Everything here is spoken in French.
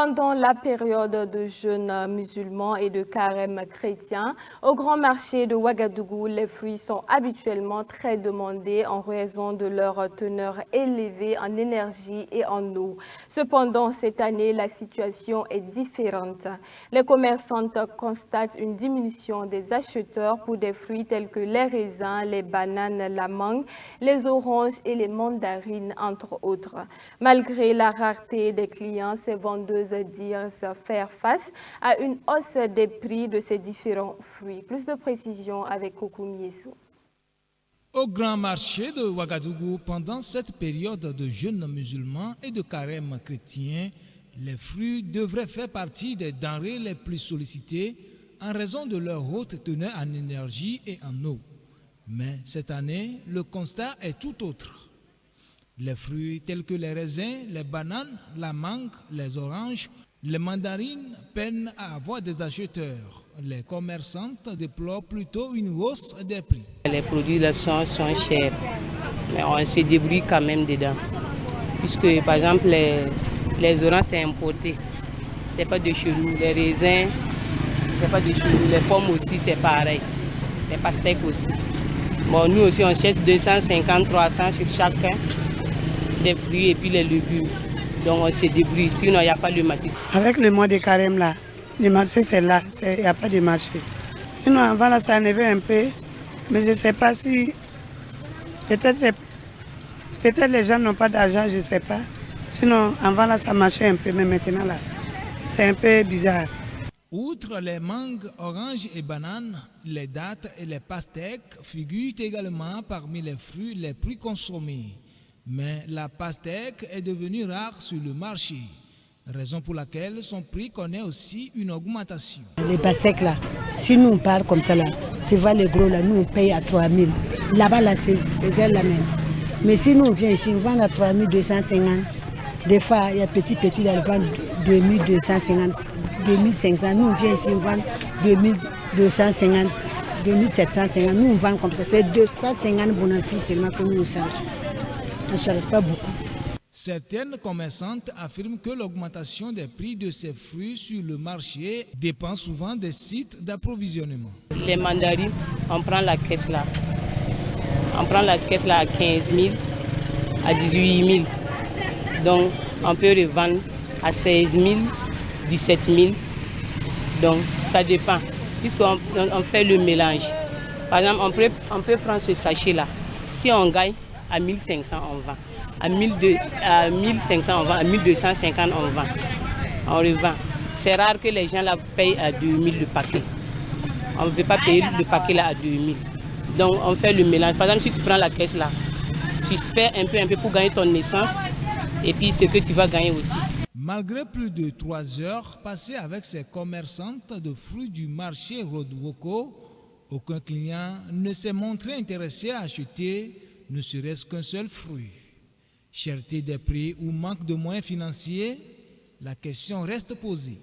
Pendant la période de jeûne musulman et de carême chrétien, au grand marché de Ouagadougou, les fruits sont habituellement très demandés en raison de leur teneur élevée en énergie et en eau. Cependant, cette année, la situation est différente. Les commerçantes constatent une diminution des acheteurs pour des fruits tels que les raisins, les bananes, la mangue, les oranges et les mandarines, entre autres. Malgré la rareté des clients, ces vendeuses disent faire face à une hausse des prix de ces différents fruits. Plus de précisions avec Koukou Miessou. Au grand marché de Ouagadougou, pendant cette période de jeûne musulman et de carême chrétien, les fruits devraient faire partie des denrées les plus sollicitées en raison de leur haute teneur en énergie et en eau. Mais cette année, le constat est tout autre. Les fruits tels que les raisins, les bananes, la mangue, les oranges, les mandarines peinent à avoir des acheteurs. Les commerçantes déplorent plutôt une hausse des prix. Les produits là sont chers, mais on se débrouille quand même dedans. Puisque par exemple les oranges c'est importé, c'est pas de chez nous. Les raisins, c'est pas de chez nous. Les pommes aussi c'est pareil. Les pastèques aussi. Bon, nous aussi on cherche 250, 300 sur chacun. Des fruits et puis les légumes. Donc on se débrouille, sinon il n'y a pas de marché. Avec le mois de carême là, le marché c'est là, il n'y a pas de marché. Sinon avant là ça enlevait un peu, mais je ne sais pas si, peut-être les gens n'ont pas d'argent, je ne sais pas. Sinon avant là ça marchait un peu, mais maintenant là, c'est un peu bizarre. Outre les mangues, oranges et bananes, les dattes et les pastèques figurent également parmi les fruits les plus consommés. Mais la pastèque est devenue rare sur le marché, raison pour laquelle son prix connaît aussi une augmentation. Les pastèques là, si nous on parle comme ça là, tu vois les gros là, nous on paye à 3 000. Là-bas là, c'est elle la même. Mais si nous on vient ici, on vend à 3 250. Des fois, il y a petit là, on vend 2 250, 2 500. Nous on vient ici, on vend 2 250, 2 750. Nous on vend comme ça, c'est 250 bonantis seulement que nous chargeons. Ça ne charge pas beaucoup. Certaines commerçantes affirment que l'augmentation des prix de ces fruits sur le marché dépend souvent des sites d'approvisionnement. Les mandarines, on prend la caisse là. On prend la caisse là à 15 000, à 18 000. Donc on peut revendre à 16 000, 17 000. Donc ça dépend, puisqu'on fait le mélange. Par exemple, on peut prendre ce sachet là. Si on gagne, à 1500 on vend, à 1500 on vend, à 1250 on vend, on revend. C'est rare que les gens la payent à 2000 le paquet. On ne veut pas payer le paquet là à 2000. Donc on fait le mélange. Par exemple, si tu prends la caisse là, tu fais un peu pour gagner ton essence et puis ce que tu vas gagner aussi. Malgré plus de 3 heures passées avec ces commerçantes de fruits du marché Rodwoko, aucun client ne s'est montré intéressé à acheter ne serait-ce qu'un seul fruit. Cherté des prix ou manque de moyens financiers, la question reste posée.